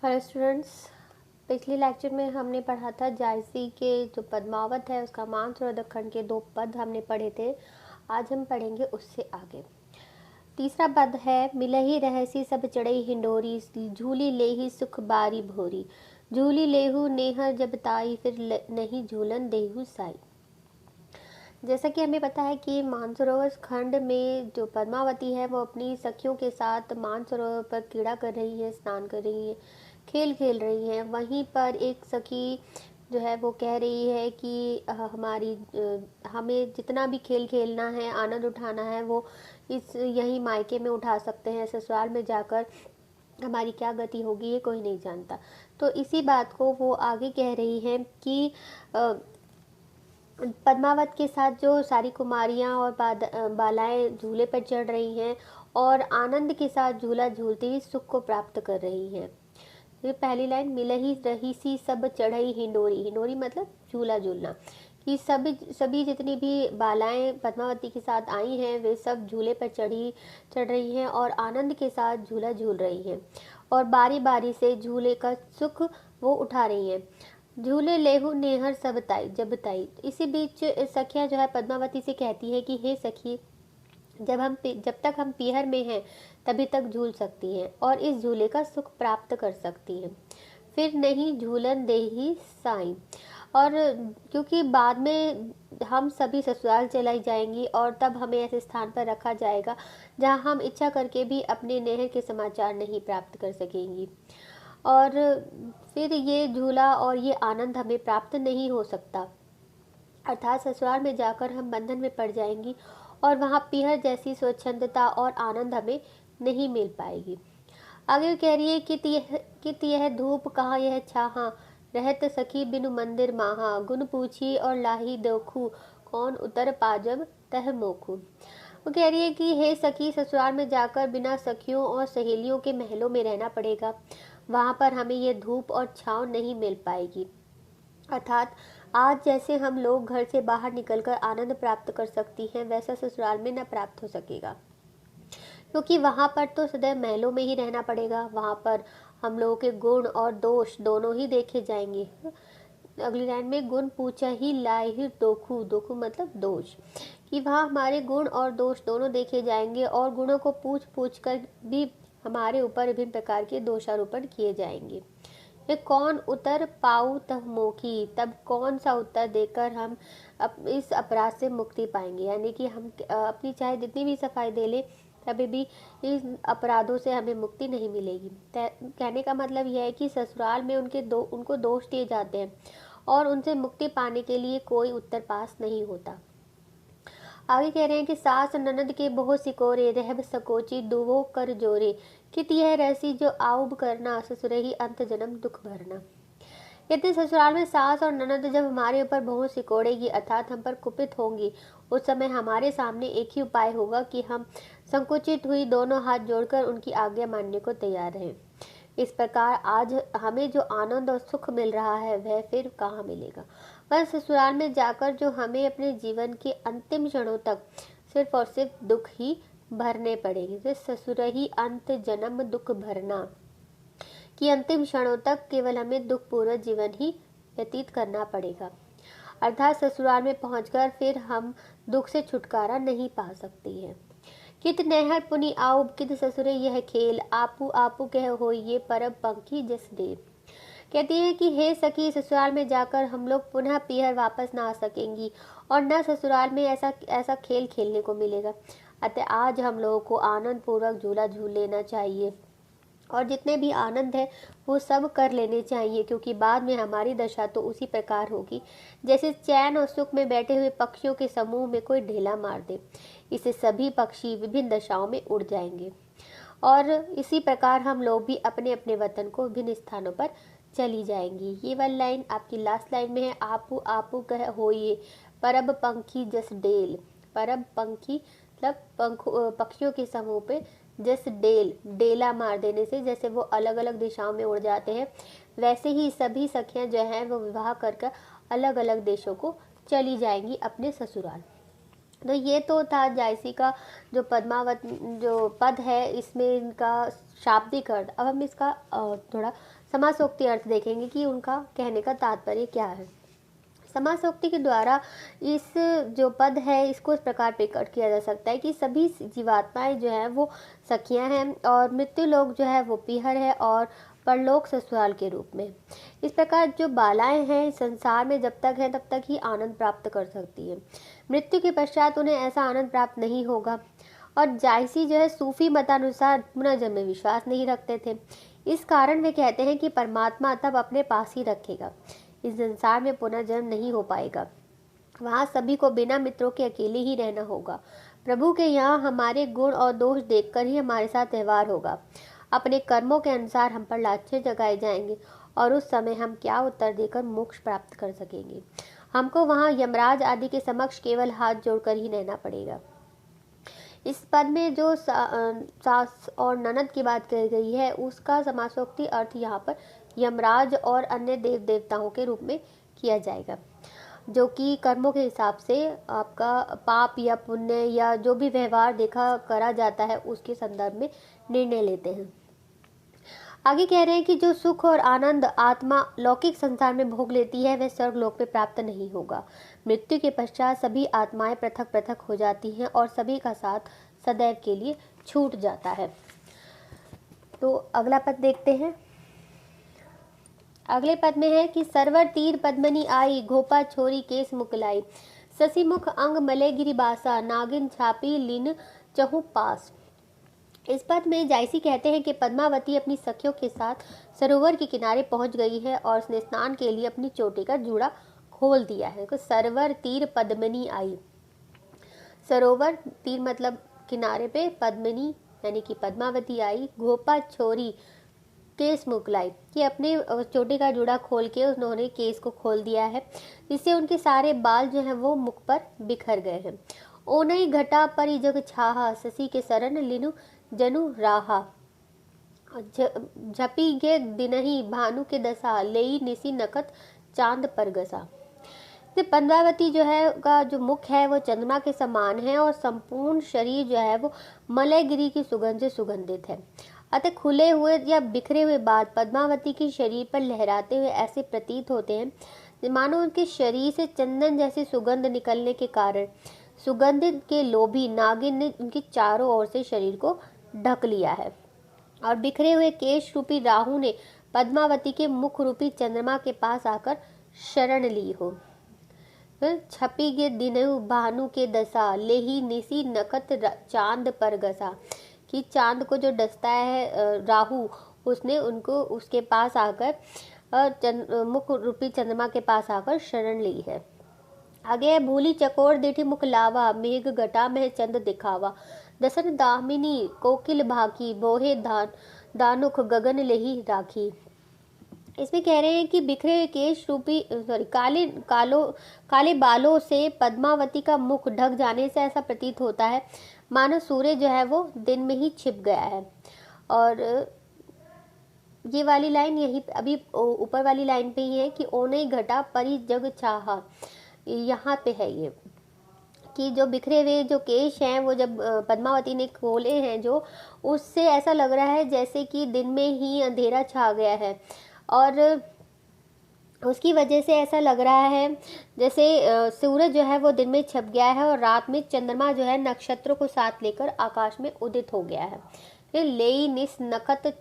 Hello students, पिछले lecture में हमने पढ़ा था जायसी के जो पद्मावत है उसका मानसरोवर खंड के 2 पद हमने पढ़े थे। आज हम पढ़ेंगे उससे आगे। तीसरा पद है मिलही रहसी सब चढ़ई हिंडोरी, झूली लेही सुख बारी भोरी, झूली लेहू नेहर जब ताई, फिर नहीं झूलन देहू साई। जैसा कि हमें पता है कि मानसरोवर खंड में जो पद्मावती है वो अपनी सखियों के साथ मानसरोवर पर क्रीड़ा कर रही है, स्नान कर रही है, खेल खेल रही है। वहीं पर एक सखी जो है वो कह रही है कि हमें जितना भी खेल खेलना है, आनंद उठाना है, वो इस यही मायके में उठा सकते हैं, ससुराल में जाकर हमारी क्या गति होगी ये कोई नहीं जानता। तो इसी बात को वो आगे कह रही है कि पद्मावत के साथ जो सारी कुमारियां और बालाएं झूले पर चढ़ रही हैं और आनंद के साथ झूला झूलते ही सुख को प्राप्त कर रही हैं। ये पहली लाइन, मिलही रही सी सब चढ़ई हिंडोरी, हिंडोरी मतलब झूला झूलना, कि सभी जितनी भी बालाएं पद्मावती के साथ आई हैं वे सब झूले पर चढ़ रही हैं और आनंद के साथ झूला झूल रही हैं और बारी बारी से झूले का सुख वो उठा रही हैं। झूले लेहू नेहर सब ताई जब ताई। इसी बीच सखिया जो है पद्मावती से कहती है कि हे सखी, जब तक हम पीहर में हैं तभी तक झूल सकती हैं और इस झूले का सुख प्राप्त कर सकती हैं, फिर नहीं झूलन देही साईं। और क्योंकि बाद में हम सभी ससुराल चलाई जाएंगी और तब हमें ऐसे स्थान पर रखा जाएगा जहां हम इच्छा करके भी अपने नेहर के समाचार नहीं प्राप्त कर सकेंगी और फिर ये झूला और ये आनंद हमें प्राप्त नहीं हो सकता, अर्थात ससुराल में जाकर हम बंधन में पड़ जाएंगी और वहाँ पीहर जैसी स्वच्छंदता और आनंद हमें नहीं मिल पाएगी। आगे कह रही है कि यह धूप कहाँ यह छाहा, रहत सखी बिनु मंदिर माहा, गुण पूछी और लाही देखू, कौन उतर पाजब तह मोखू। वो कह रही है कि हे सखी, ससुराल में जाकर बिना सखियों और सहेलियों के महलों में रहना पड़ेगा, वहाँ पर हमें ये धूप और छांव नहीं मिल पाएगी। अर्थात आज जैसे हम लोग घर से बाहर निकलकर आनंद प्राप्त कर सकती हैं वैसा ससुराल में न प्राप्त हो सकेगा, क्योंकि वहाँ पर तो सदैव महलों में ही रहना पड़ेगा। वहाँ पर हम लोगों के गुण और दोष दोनों ही देखे जाएंगे। अगली लाइन में, गुण पूछा ही लाए ही दोखू, दोखू मतलब दोष, कि वहाँ हमारे गुण और दोष दोनों देखे जाएंगे और गुणों को पूछ पूछ कर भी हमारे ऊपर विभिन्न प्रकार के दोषारोपण किए जाएंगे। ये कौन उतर पाऊ तह मोखी, तब कौन सा उत्तर देकर हम इस अपराध से मुक्ति पाएंगे। यानी कि हम अपनी चाहे जितनी भी सफाई दे ले तभी भी इस अपराधों से हमें मुक्ति नहीं मिलेगी। कहने का मतलब यह है कि ससुराल में उनको दोष दिए जाते हैं और उनसे मुक्ति पाने के लिए कोई उत्तर पास नहीं होता। आगे कह रहे हैं कि सास ननद के बहु सिकोरे, रहब सकोची दुवो कर जोरे, कित यह रैसी जो आउब करना, ससुरही अंत जन्म दुख भरना। यदि ससुराल में सास और ननद जब हमारे ऊपर बहु सिकोड़ेगी अर्थात हम पर कुपित होंगी, उस समय हमारे सामने एक ही उपाय होगा कि हम संकुचित हुई दोनों हाथ जोड़कर उनकी आज्ञा मानने को तैयार रहें। इस प्रकार आज हमें जो आनंद और सुख मिल रहा है वह फिर कहाँ मिलेगा। वह ससुराल में जाकर जो हमें अपने जीवन के अंतिम क्षणों तक सिर्फ और सिर्फ दुख ही भरने पड़ेंगे। तो ससुर ही अंत जन्म दुख भरना, कि अंतिम क्षणों तक केवल हमें दुख पूर्वक जीवन ही व्यतीत करना पड़ेगा। अर्थात ससुराल में पहुंचकर फिर हम दुख से छुटकारा नहीं पा सकती हैं। कित नहर पुनि आऊब कित ससुरे यह खेल, आपू आपू कह हो ये परब पंखी जस देव। कहती है कि हे सखी, ससुराल में जाकर हम लोग पुनः पीहर वापस ना आ सकेंगी और न ससुराल में ऐसा खेल खेलने को मिलेगा। अतः आज हम लोगों को आनंद पूर्वक झूला झूल लेना चाहिए और जितने भी आनंद है वो सब कर लेने चाहिए, क्योंकि बाद में हमारी दशा तो उसी प्रकार होगी जैसे चैन और सुख में बैठे हुए पक्षियों के समूह में कोई ढेला मार दे। इससे सभी पक्षी विभिन्न दशाओं में उड़ जाएंगे और इसी प्रकार हम लोग भी अपने अपने वतन को विभिन्न स्थानों पर चली जाएंगी। ये वाली लाइन आपकी लास्ट लाइन में है, आपू आपू कह होइए परब पंखी जस डेल। परब पंखी मतलब पक्षियों के समूह पे जस डेला मार देने से जैसे वो अलग अलग दिशाओं में उड़ जाते हैं, वैसे ही सभी सखियां जो हैं वो विवाह कर अलग अलग देशों को चली जाएंगी अपने ससुराल। तो ये तो था जायसी का जो पद्मावत जो पद है, इसमें इनका शाब्दिक अर्थ। अब हम इसका थोड़ा समासोक्ति अर्थ देखेंगे कि उनका कहने का तात्पर्य क्या है। समासोक्ति के द्वारा इस जो पद है इसको इस प्रकार प्रकट किया जा सकता है कि सभी जीवात्माएं जो है वो सखियां हैं और मृत्यु लोक जो है वो पीहर है और परलोक ससुराल के रूप में। इस प्रकार जो बालाएं हैं संसार में जब तक है तब तक ही आनंद प्राप्त कर सकती है। मृत्यु के पश्चात उन्हें ऐसा आनंद प्राप्त नहीं होगा। और जायसी जो है सूफी मतानुसार पुनर्जन्म में विश्वास नहीं रखते थे। इस कारण वे कहते हैं कि परमात्मा तब अपने पास ही रखेगा, इस संसार में पुनर्जन्म नहीं हो पाएगा, वहाँ सभी को बिना मित्रों के अकेले ही रहना होगा। प्रभु के यहाँ हमारे गुण और दोष देखकर ही हमारे साथ व्यवहार होगा। अपने कर्मों के अनुसार हम पर लाछे जगाए जाएंगे और उस समय हम क्या उत्तर देकर मोक्ष प्राप्त कर सकेंगे। हमको वहाँ यमराज आदि के समक्ष केवल हाथ जोड़कर ही रहना पड़ेगा। इस पद में जो सास और ननद की बात कही गई है उसका समासोक्ति अर्थ यहाँ पर यमराज और अन्य देव देवताओं के रूप में किया जाएगा, जो कि कर्मों के हिसाब से आपका पाप या पुण्य या जो भी व्यवहार देखा करा जाता है उसके संदर्भ में निर्णय लेते हैं। आगे कह रहे हैं कि जो सुख और आनंद आत्मा लौकिक संसार में भोग लेती है वह स्वर्गलोक में प्राप्त नहीं होगा। मृत्यु के पश्चात सभी आत्माएं पृथक पृथक हो जाती हैं और सभी का साथ सदैव के लिए छूट जाता है। तो अगला पद देखते हैं। अगले पद में है कि सरवर तीर पद्मनी आई, घोपा छोरी केस मुकलाई, ससीमुख अंग मले गिरिबासा, नागिन छापी लिन चहु पास। इस पद में जायसी कहते हैं कि पद्मावती अपनी सखियों के साथ सरोवर के किनारे पहुंच गई है और उसने स्नान के लिए अपनी चोटी का जूड़ा खोल दिया है। तो सरवर तीर पद्मनी आई, सरोवर तीर मतलब किनारे पे, पद्मिनी यानी कि पद्मावती आई, घोपा छोरी केस मुकलाई कि अपने चोटी का जूड़ा खोल के उन्होंने केस को खोल दिया है, जिससे उनके सारे बाल जो हैं वो मुख पर बिखर गए हैं। ओनई घटा परि जग छाहा, शशि के शरण लिनु जनु राहा, झपी गे दिनही भानु के दशा, लेई निसी नकत चांद पर गसा। पद्मावती जो है का जो मुख है वो चंद्रमा के समान है और संपूर्ण शरीर जो है वो मलयगिरी की सुगंध से सुगंधित है। अतः खुले हुए या बिखरे हुए बाल पद्मावती के शरीर पर लहराते हुए ऐसे प्रतीत होते हैं मानो उनके शरीर से चंदन जैसी सुगंध निकलने के कारण सुगंधित के लोभी नागिन ने उनके चारों ओर से शरीर को ढक लिया है और बिखरे हुए केश रूपी राहु ने पद्मावती के मुख रूपी चंद्रमा के पास आकर शरण ली हो। छपी गे दिनहु भानु के दशा, लेही निसी नकत चांद पर गसा कि चांद को जो डसता है राहु, उसने उनको उसके पास आकर मुख रूपी चंद्रमा के पास आकर शरण ली है। आगे भूली चकोर देठी मुख लावा, मेघ घटा में चंद दिखावा, दसन दामिनी कोकिल भाकी, बोहे दानुख गगन लेही राखी। इसमें कह रहे हैं कि बिखरे हुए केश रूपी काले बालों से पद्मावती का मुख ढक जाने से ऐसा प्रतीत होता है मानो सूर्य जो है वो दिन में ही छिप गया है। और ये वाली लाइन यही अभी ऊपर वाली लाइन पे ही है कि ओने घटा परी जग चाहा, यहाँ पे है ये कि जो बिखरे हुए जो केश हैं वो जब पद्मावती ने खोले हैं जो, उससे ऐसा लग रहा है जैसे कि दिन में ही अंधेरा छा गया है और उसकी वजह से ऐसा लग रहा है जैसे सूरज जो है वो दिन में छिप गया है और रात में चंद्रमा जो है नक्षत्रों को साथ लेकर आकाश में उदित हो गया है। फिर लेई निस नखत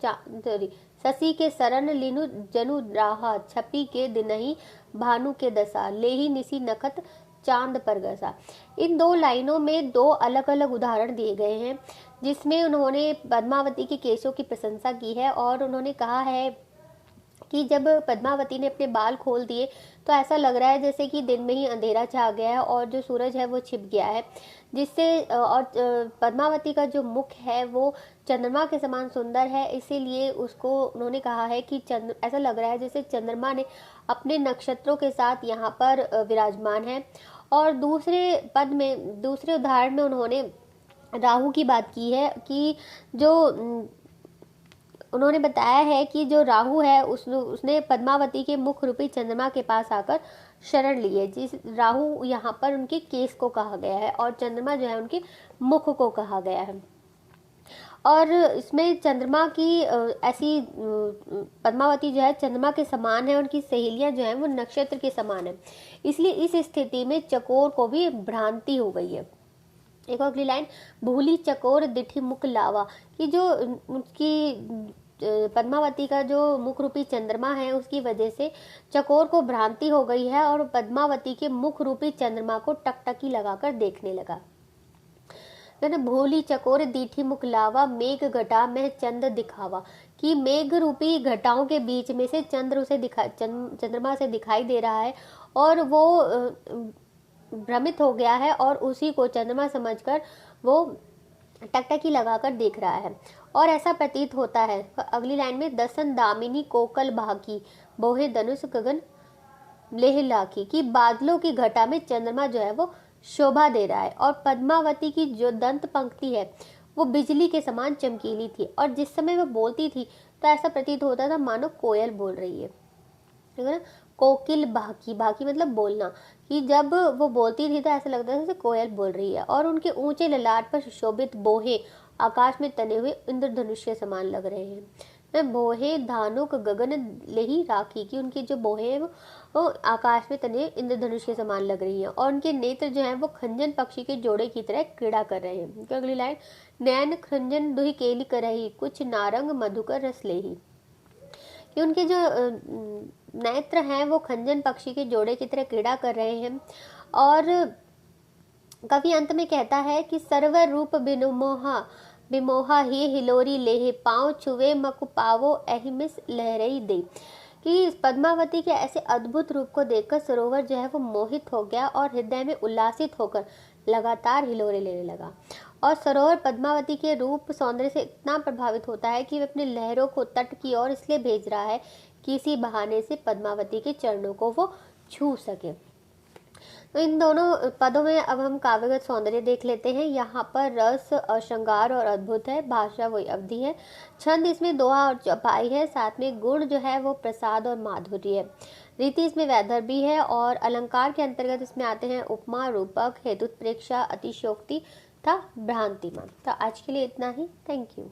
शशि के शरण लिनु जनु राहा, छपी के दिनही भानु के दशा, लेही निसी नखत चांद पर गसा। इन दो लाइनों में दो अलग अलग उदाहरण दिए गए हैं जिसमें उन्होंने पद्मावती के केशों की प्रशंसा की है और उन्होंने कहा है कि जब पद्मावती ने अपने बाल खोल दिए तो ऐसा लग रहा है जैसे कि दिन में ही अंधेरा छा गया है और जो सूरज है वो छिप गया है, जिससे और पद्मावती का जो मुख है वो चंद्रमा के समान सुंदर है, इसीलिए उसको उन्होंने कहा है कि ऐसा लग रहा है जैसे चंद्रमा ने अपने नक्षत्रों के साथ यहाँ पर विराजमान है। और दूसरे पद में दूसरे उदाहरण में उन्होंने राहु की बात की है कि जो उन्होंने बताया है कि जो राहु है उसने पद्मावती के मुख रूपी चंद्रमा के पास आकर शरण ली है। जिस राहु यहाँ पर उनके केस को कहा गया है और चंद्रमा जो है उनके मुख को कहा गया है। और इसमें चंद्रमा की ऐसी पद्मावती जो है चंद्रमा के समान है, उनकी सहेलियां जो हैं वो नक्षत्र के समान है, इसलिए इस स्थिति में चकोर को भी भ्रांति हो गई है। एक और अगली लाइन, भूली चकोर दिठी मुख लावा, कि जो उसकी पद्मावती का जो मुख रूपी चंद्रमा है उसकी वजह से चकोर को भ्रांति हो गई है और पद्मावती के मुख रूपी चंद्रमा को टकटकी लगाकर देखने लगा। भोली चकोर दीठी मुख लावा, मेघ घटा में चंद्र दिखावा, कि मेघ रूपी घटाओं के बीच में से चंद्रमा से दिखाई दे रहा है और वो भ्रमित हो गया है और उसी को चंद्रमा समझकर वो टकटकी लगाकर देख रहा है और ऐसा प्रतीत होता है। अगली लाइन में, दसन दामिनी कोकल भाकी, बोहे धनुष गगन लेह लाखी, कि बादलों की घटा में चंद्रमा जो है वो शोभा दे रहा है और पद्मावती की जो दंत पंक्ति है वो बिजली के समान चमकीली थी और जिस समय वो बोलती थी तो ऐसा प्रतीत होता था मानो कोयल बोल रही है, ठीक है ना। कोकिल भाकी, भाकी मतलब बोलना, कि जब वो बोलती थी तो ऐसा लगता था जैसे कोयल बोल रही है और उनके ऊंचे ललाट पर सुशोभित बोहे आकाश में तने हुए इंद्रधनुष के समान लग रहे हैं। बोहे धानुक गगन लेही राखी, की उनकी जो बोहे हैं वो आकाश में तने इंद्रधनुष के समान लग रही हैं और उनके नेत्र जो हैं वो खंजन पक्षी के जोड़े की तरह क्रीड़ा कर रहे हैं। तो अगली लाइन, नैन खंजन दुही केली करही, कुछ नारंग मधुकर रस लेही, कि उनके जो नेत्र हैं वो खंजन पक्षी के जोड़े की तरह क्रीड़ा कर रहे हैं। और कवि अंत में कहता है कि सर्वर रूप बिमोहा ही हिलोरी लेहे, पाँव छुवे मकु पावो एहिमिस लहरई दे, कि पद्मावती के ऐसे अद्भुत रूप को देखकर सरोवर जो है वो मोहित हो गया और हृदय में उल्लासित होकर लगातार हिलोरे लेने लगा। और सरोवर पद्मावती के रूप सौंदर्य से इतना प्रभावित होता है कि वह अपने लहरों को तट की ओर इसलिए भेज रहा है कि इसी बहाने से पद्मावती के चरणों को वो छू सके। तो इन दोनों पदों में अब हम काव्यगत सौंदर्य देख लेते हैं। यहाँ पर रस और श्रृंगार और अद्भुत है, भाषा वही अवधि है, छंद इसमें दोहा और चौपाई है, साथ में गुण जो है वो प्रसाद और माधुर्य है, रीति इसमें वैदर्भी है और अलंकार के अंतर्गत इसमें आते हैं उपमा, रूपक, हेतुत्प्रेक्षा, अतिशयोक्ति तथा भ्रांतिमान। तो आज के लिए इतना ही। Thank you.